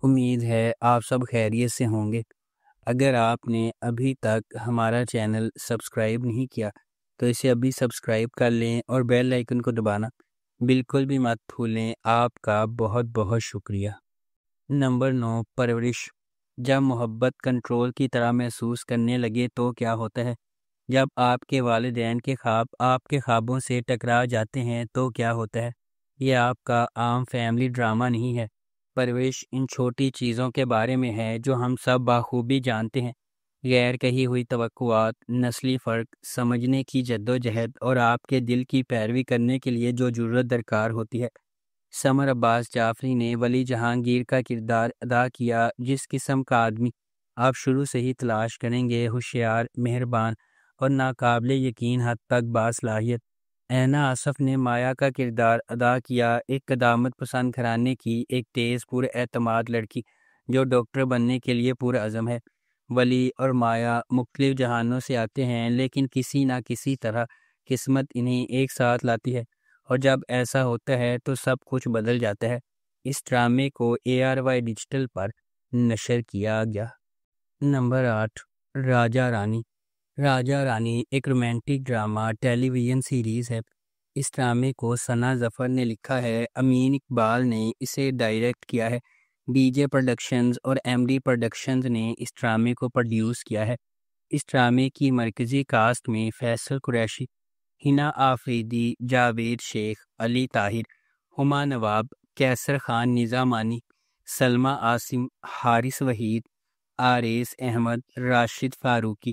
امید ہے آپ سب خیریت سے ہوں گے۔ اگر آپ نے ابھی تک ہمارا چینل سبسکرائب نہیں کیا تو اسے ابھی سبسکرائب کر لیں اور بیل آئیکن کو دبانا بالکل بھی مت بھولیں۔ آپ کا بہت بہت شکریہ۔ نمبر 9، پرورش۔ جب محبت کنٹرول کی طرح محسوس کرنے لگے تو کیا ہوتا ہے؟ جب آپ کے والدین کے خواب آپ کے خوابوں سے ٹکرا جاتے ہیں تو کیا ہوتا ہے؟ یہ آپ کا عام فیملی ڈرامہ نہیں ہے۔ پرورش ان چھوٹی چیزوں کے بارے میں ہے جو ہم سب بخوبی جانتے ہیں: غیر کہی ہوئی توقعات، نسلی فرق، سمجھنے کی جدوجہد اور آپ کے دل کی پیروی کرنے کے لیے جو جرأت درکار ہوتی ہے۔ سمر عباس جعفری نے ولی جہانگیر کا کردار ادا کیا۔ جس قسم کا آدمی آپ شروع سے ہی تلاش کریں گے، ہوشیار، مہربان اور ناقابل یقین حد تک باصلاحیت۔ اینا آصف نے مایا کا کردار ادا کیا، ایک قدامت پسند گھرانے کی ایک تیز پر اعتماد لڑکی جو ڈاکٹر بننے کے لیے پرعزم ہے۔ ولی اور مایا مختلف جہانوں سے آتے ہیں، لیکن کسی نہ کسی طرح قسمت انہیں ایک ساتھ لاتی ہے، اور جب ایسا ہوتا ہے تو سب کچھ بدل جاتا ہے۔ اس ڈرامے کو ARY ڈیجیٹل پر نشر کیا گیا۔ نمبر 8، راجا رانی۔ راجا رانی ایک رومانٹک ڈرامہ ٹیلی ویژن سیریز ہے۔ اس ڈرامے کو ثنا ظفر نے لکھا ہے، امین اقبال نے اسے ڈائریکٹ کیا ہے، BJ پروڈکشنز اور MD پروڈکشنز نے اس ڈرامے کو پروڈیوس کیا ہے۔ اس ڈرامے کی مرکزی کاسٹ میں فیصل قریشی، ہنا آفریدی، جاوید شیخ، علی طاہر، ہما نواب، کیسر خان نظامانی، سلمیٰ عاصم، حارث وحید، آریز احمد، راشد فاروقی،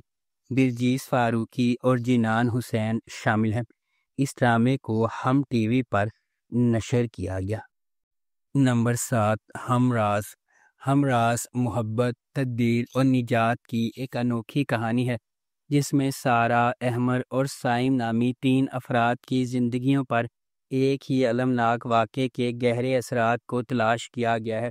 برجیس فاروقی اور جنان حسین شامل ہیں۔ اس ڈرامے کو ہم ٹی وی پر نشر کیا گیا۔ نمبر 7، ہم راز۔ ہم راز محبت، تقدیر اور نجات کی ایک انوکھی کہانی ہے جس میں سارہ، احمر اور سائم نامی 3 افراد کی زندگیوں پر ایک ہی المناک واقعے کے گہرے اثرات کو تلاش کیا گیا ہے۔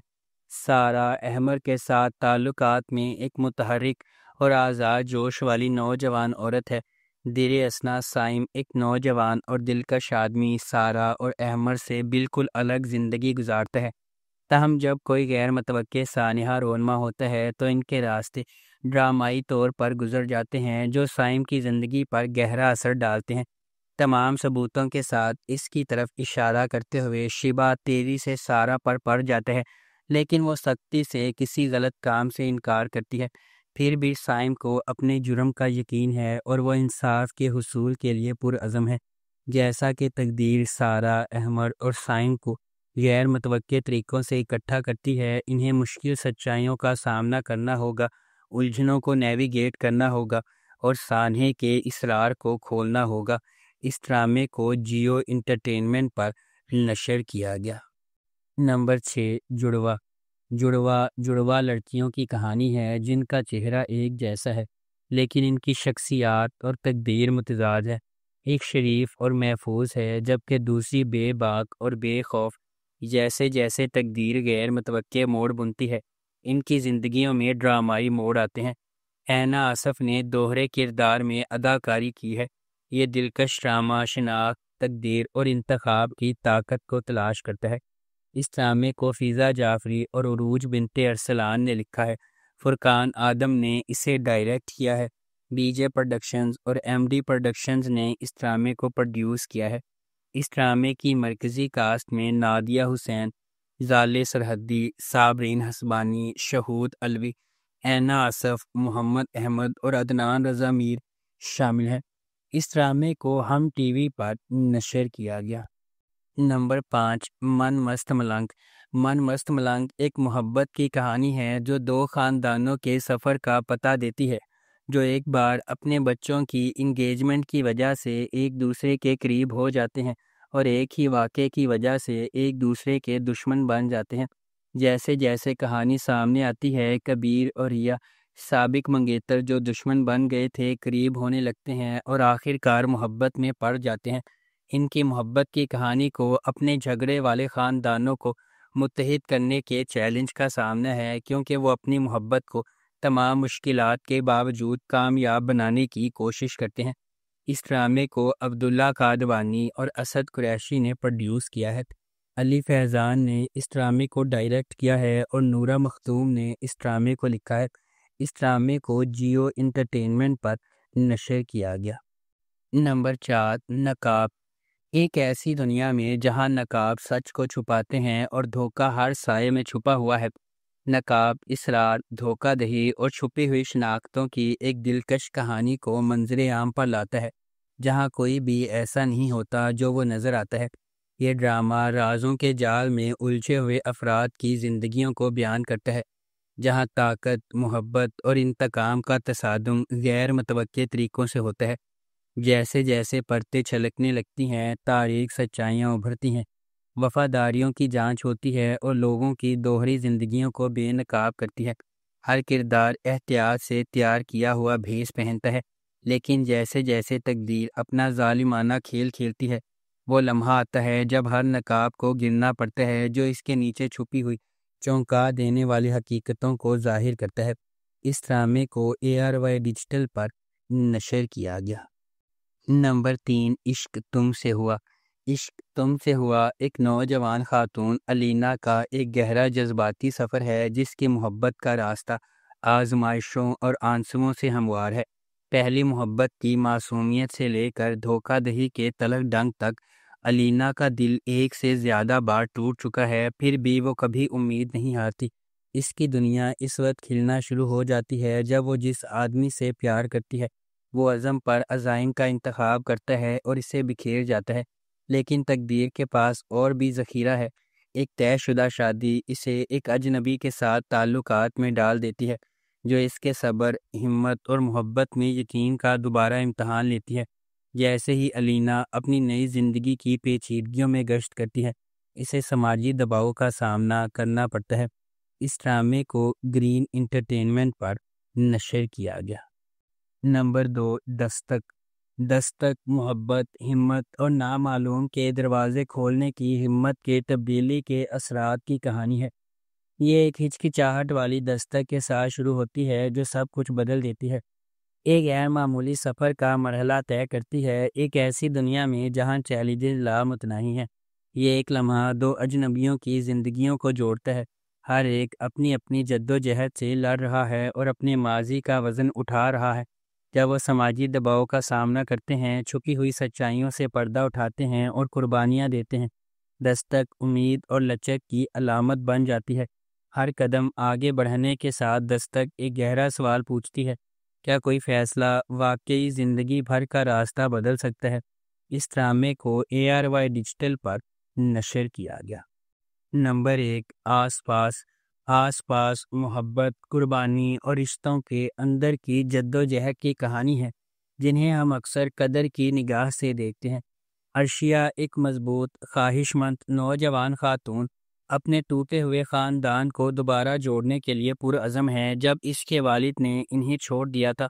سارہ احمر کے ساتھ تعلقات میں ایک متحرک اور آزاد جوش والی نوجوان عورت ہے۔ در اثنا سائم ایک نوجوان اور دلکش آدمی سارہ اور احمر سے بالکل الگ زندگی گزارتا ہے، تاہم جب کوئی غیر متوقع سانحہ رونما ہوتا ہے تو ان کے راستے ڈرامائی طور پر گزر جاتے ہیں جو سائم کی زندگی پر گہرا اثر ڈالتے ہیں۔ تمام ثبوتوں کے ساتھ اس کی طرف اشارہ کرتے ہوئے شیبہ تیزی سے سارہ پر پڑ جاتا ہے، لیکن وہ سختی سے کسی غلط کام سے انکار کرتی ہے۔ پھر بھی سائم کو اپنے جرم کا یقین ہے اور وہ انصاف کے حصول کے لیے پرعزم ہے۔ جیسا کہ تقدیر سارہ، احمر اور سائم کو غیر متوقع طریقوں سے اکٹھا کرتی ہے، انہیں مشکل سچائیوں کا سامنا کرنا ہوگا، الجھنوں کو نیویگیٹ کرنا ہوگا اور سانحے کے اسرار کو کھولنا ہوگا۔ اس ڈرامے کو جیو انٹرٹینمنٹ پر نشر کیا گیا۔ نمبر 6، جڑواں۔ جڑواں لڑکیوں کی کہانی ہے جن کا چہرہ ایک جیسا ہے لیکن ان کی شخصیات اور تقدیر متضاد ہے۔ ایک شریف اور محفوظ ہے جبکہ دوسری بے باک اور بے خوف۔ جیسے جیسے تقدیر غیر متوقع موڑ بنتی ہے، ان کی زندگیوں میں ڈرامائی موڑ آتے ہیں۔ اینا آصف نے دوہرے کردار میں اداکاری کی ہے۔ یہ دلکش ڈرامہ شناخت، تقدیر اور انتخاب کی طاقت کو تلاش کرتا ہے۔ اس ڈرامے کو فیضا جعفری اور عروج بنت ارسلان نے لکھا ہے۔ فرقان آدم نے اسے ڈائریکٹ کیا ہے۔ BJ پروڈکشنز اور MD پروڈکشنز نے اس ڈرامے کو پروڈیوس کیا ہے۔ اس ڈرامے کی مرکزی کاسٹ میں نادیہ حسین، زالے سرحدی، صابرین حسبانی، شہود علوی، اینا آصف، محمد احمد اور عدنان رضا میر شامل ہیں۔ اس ڈرامے کو ہم ٹی وی پر نشر کیا گیا۔ نمبر 5، من مست ملنگ۔ من مست ملنگ ایک محبت کی کہانی ہے جو 2 خاندانوں کے سفر کا پتہ دیتی ہے جو ایک بار اپنے بچوں کی انگیجمنٹ کی وجہ سے ایک دوسرے کے قریب ہو جاتے ہیں اور ایک ہی واقعے کی وجہ سے ایک دوسرے کے دشمن بن جاتے ہیں۔ جیسے جیسے کہانی سامنے آتی ہے، کبیر اور ریا، سابق منگیتر جو دشمن بن گئے تھے، قریب ہونے لگتے ہیں اور آخر کار محبت میں پڑ جاتے ہیں۔ ان کی محبت کی کہانی کو اپنے جھگڑے والے خاندانوں کو متحد کرنے کے چیلنج کا سامنا ہے، کیونکہ وہ اپنی محبت کو تمام مشکلات کے باوجود کامیاب بنانے کی کوشش کرتے ہیں۔ اس ڈرامے کو عبداللہ قادوانی اور اسد قریشی نے پروڈیوس کیا ہے۔ علی فیضان نے اس ڈرامے کو ڈائریکٹ کیا ہے اور نورا مختوم نے اس ڈرامے کو لکھا ہے۔ اس ڈرامے کو جیو انٹرٹینمنٹ پر نشر کیا گیا۔ نمبر 4، نقاب۔ ایک ایسی دنیا میں جہاں نقاب سچ کو چھپاتے ہیں اور دھوکہ ہر سائے میں چھپا ہوا ہے، نقاب اسرار، دھوکہ دہی اور چھپی ہوئی شناختوں کی ایک دلکش کہانی کو منظر عام پر لاتا ہے، جہاں کوئی بھی ایسا نہیں ہوتا جو وہ نظر آتا ہے۔ یہ ڈرامہ رازوں کے جال میں الجھے ہوئے افراد کی زندگیوں کو بیان کرتا ہے، جہاں طاقت، محبت اور انتقام کا تصادم غیر متوقع طریقوں سے ہوتا ہے۔ جیسے جیسے پرتیں چھلکنے لگتی ہیں، تاریک سچائیاں ابھرتی ہیں، وفاداریوں کی جانچ ہوتی ہے اور لوگوں کی دوہری زندگیوں کو بے نقاب کرتی ہے۔ ہر کردار احتیاط سے تیار کیا ہوا بھیس پہنتا ہے، لیکن جیسے جیسے تقدیر اپنا ظالمانہ کھیل کھیلتی ہے، وہ لمحہ آتا ہے جب ہر نقاب کو گرنا پڑتا ہے جو اس کے نیچے چھپی ہوئی چونکا دینے والی حقیقتوں کو ظاہر کرتا ہے۔ اس ڈرامے کو ARY ڈیجیٹل پر نشر کیا گیا۔ نمبر 3، عشق تم سے ہوا۔ عشق تم سے ہوا ایک نوجوان خاتون علینا کا ایک گہرا جذباتی سفر ہے جس کی محبت کا راستہ آزمائشوں اور آنسوؤں سے ہموار ہے۔ پہلی محبت کی معصومیت سے لے کر دھوکہ دہی کے تلخ ڈنگ تک علینا کا دل ایک سے زیادہ بار ٹوٹ چکا ہے، پھر بھی وہ کبھی امید نہیں ہارتی۔ اس کی دنیا اس وقت کھلنا شروع ہو جاتی ہے جب وہ جس آدمی سے پیار کرتی ہے وہ عزم پر عزائم کا انتخاب کرتا ہے اور اسے بکھیر جاتا ہے، لیکن تقدیر کے پاس اور بھی ذخیرہ ہے۔ ایک طے شدہ شادی اسے ایک اجنبی کے ساتھ تعلقات میں ڈال دیتی ہے جو اس کے صبر، ہمت اور محبت میں یقین کا دوبارہ امتحان لیتی ہے۔ جیسے ہی علینا اپنی نئی زندگی کی پیچیدگیوں میں گشت کرتی ہے، اسے سماجی دباؤ کا سامنا کرنا پڑتا ہے۔ اس ڈرامے کو گرین انٹرٹینمنٹ پر نشر کیا گیا۔ نمبر 2، دستک۔ دستک محبت، ہمت اور نامعلوم کے دروازے کھولنے کی ہمت کے تبدیلی کے اثرات کی کہانی ہے۔ یہ ایک ہچکچاہٹ والی دستک کے ساتھ شروع ہوتی ہے جو سب کچھ بدل دیتی ہے۔ ایک غیر معمولی سفر کا مرحلہ طے کرتی ہے، ایک ایسی دنیا میں جہاں چیلنجز لامتناہی ہیں۔ یہ ایک لمحہ دو اجنبیوں کی زندگیوں کو جوڑتا ہے، ہر ایک اپنی اپنی جدوجہد سے لڑ رہا ہے اور اپنے ماضی کا وزن اٹھا رہا ہے۔ جب وہ سماجی دباؤ کا سامنا کرتے ہیں، چھپی ہوئی سچائیوں سے پردہ اٹھاتے ہیں اور قربانیاں دیتے ہیں، دستک امید اور لچک کی علامت بن جاتی ہے۔ ہر قدم آگے بڑھنے کے ساتھ دستک ایک گہرا سوال پوچھتی ہے، کیا کوئی فیصلہ واقعی زندگی بھر کا راستہ بدل سکتا ہے؟ اس ڈرامے کو ARY ڈیجیٹل پر نشر کیا گیا۔ نمبر 1، آس پاس۔ آس پاس محبت، قربانی اور رشتوں کے اندر کی جدوجہد کی کہانی ہے جنہیں ہم اکثر قدر کی نگاہ سے دیکھتے ہیں۔ عرشیہ ایک مضبوط، خواہش مند نوجوان خاتون اپنے ٹوٹے ہوئے خاندان کو دوبارہ جوڑنے کے لیے پرعزم ہے۔ جب اس کے والد نے انہیں چھوڑ دیا تھا،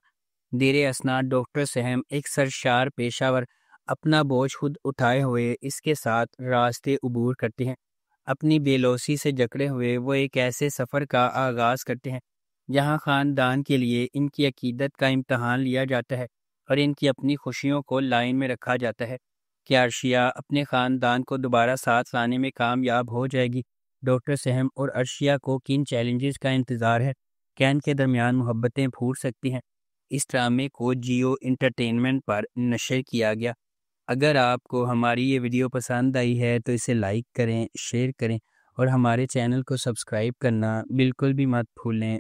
دیر اثنا ڈاکٹر سہم ایک سرشار پیشہ ور اپنا بوجھ خود اٹھائے ہوئے اس کے ساتھ راستے عبور کرتے ہیں۔ اپنی بے لوثی سے جکڑے ہوئے وہ ایک ایسے سفر کا آغاز کرتے ہیں جہاں خاندان کے لیے ان کی عقیدت کا امتحان لیا جاتا ہے اور ان کی اپنی خوشیوں کو لائن میں رکھا جاتا ہے۔ کیا عرشیہ اپنے خاندان کو دوبارہ ساتھ لانے میں کامیاب ہو جائے گی؟ ڈاکٹر سہم اور عرشیہ کو کن چیلنجز کا انتظار ہے؟ کیا ان کے درمیان محبتیں پھوٹ سکتی ہیں؟ اس ڈرامے کو جیو انٹرٹینمنٹ پر نشر کیا گیا۔ اگر آپ کو ہماری یہ ویڈیو پسند آئی ہے تو اسے لائک کریں، شیئر کریں اور ہمارے چینل کو سبسکرائب کرنا بالکل بھی مت بھولیں۔